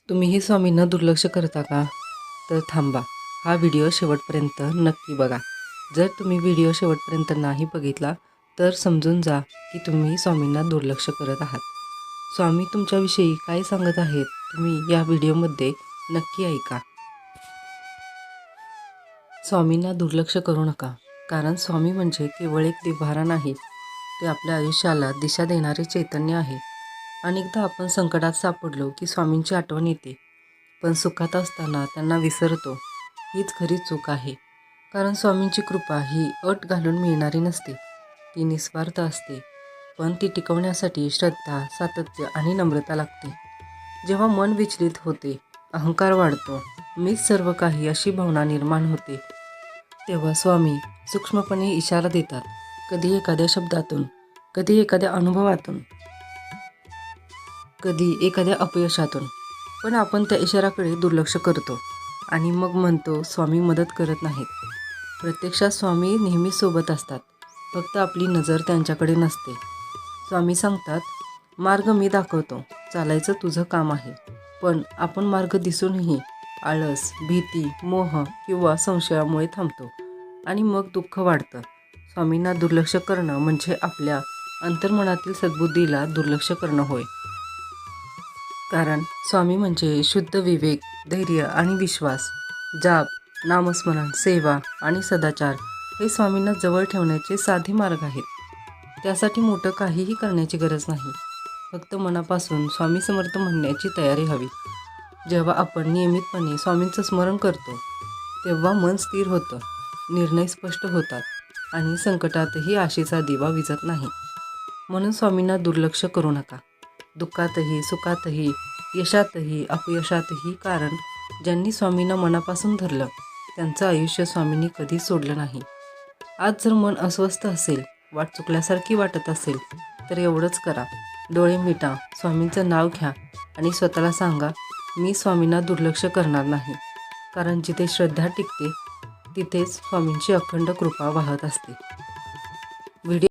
तुम्हीही स्वामींना दुर्लक्ष करता का? तर थांबा, हा व्हिडिओ शेवटपर्यंत नक्की बघा. जर तुम्ही व्हिडिओ शेवटपर्यंत नाही बघितला तर समजून जा की तुम्ही स्वामींना दुर्लक्ष करत आहात. स्वामी तुमच्याविषयी काय सांगत आहेत तुम्ही या व्हिडिओमध्ये नक्की ऐका. स्वामींना दुर्लक्ष करू नका, कारण स्वामी म्हणजे केवळ एक देव्हारा नाही, ते आपल्या आयुष्याला दिशा देणारे चैतन्य आहे. अनेकदा आपण संकटात सापडलो की स्वामींची आठवण येते, पण सुखात असताना त्यांना विसरतो. हीच खरी चूक आहे. कारण स्वामींची कृपा ही अट घालून मिळणारी नसते, ती निस्वार्थ असते. पण ती टिकवण्यासाठी श्रद्धा, सातत्य आणि नम्रता लागते. जेव्हा मन विचलित होते, अहंकार वाढतो, मीच सर्व काही अशी भावना निर्माण होते, तेव्हा स्वामी सूक्ष्मपणे इशारा देतात. कधी एखाद्या शब्दातून, कधी एखाद्या अनुभवातून, कधी एखाद्या अपयशातून. पण आपण त्या इशाराकडे दुर्लक्ष करतो आणि मग म्हणतो स्वामी मदत करत नाहीत. प्रत्यक्षात स्वामी नेहमी सोबत असतात, फक्त आपली नजर त्यांच्याकडे नसते. स्वामी सांगतात, मार्ग मी दाखवतो, चालायचं तुझं काम आहे. पण आपण मार्ग दिसूनही आळस, भीती, मोह किंवा संशयामुळे थांबतो आणि मग दुःख वाढतं. स्वामींना दुर्लक्ष करणं म्हणजे आपल्या अंतर्मनातील सद्बुद्धीला दुर्लक्ष करणं होय. कारण स्वामी म्हणजे शुद्ध विवेक, धैर्य आणि विश्वास. जाप, नामस्मरण, सेवा आणि सदाचार हे स्वामींना जवळ ठेवण्याचे साधे मार्ग आहेत. त्यासाठी मोठं काहीही करण्याची गरज नाही, फक्त मनापासून स्वामी समर्थ म्हणण्याची तयारी हवी. जेव्हा आपण नियमितपणे स्वामींचं स्मरण करतो, तेव्हा मन स्थिर होतं, निर्णय स्पष्ट होतात आणि संकटातही आशेचा दिवा विझत नाही. म्हणून स्वामींना दुर्लक्ष करू नका. दुःखातही, सुखातही, यशातही, अपयशातही. कारण ज्यांनी स्वामींना मनापासून धरलं, त्यांचं आयुष्य स्वामींनी कधीच सोडलं नाही. आज जर मन अस्वस्थ असेल, वाट चुकल्यासारखी वाटत असेल, तर एवढंच करा. डोळे मिटा, स्वामींचं नाव घ्या आणि स्वतःला सांगा, मी स्वामींना दुर्लक्ष करणार नाही. कारण जिथे श्रद्धा टिकते, तिथेच स्वामींची अखंड कृपा वाहत असते.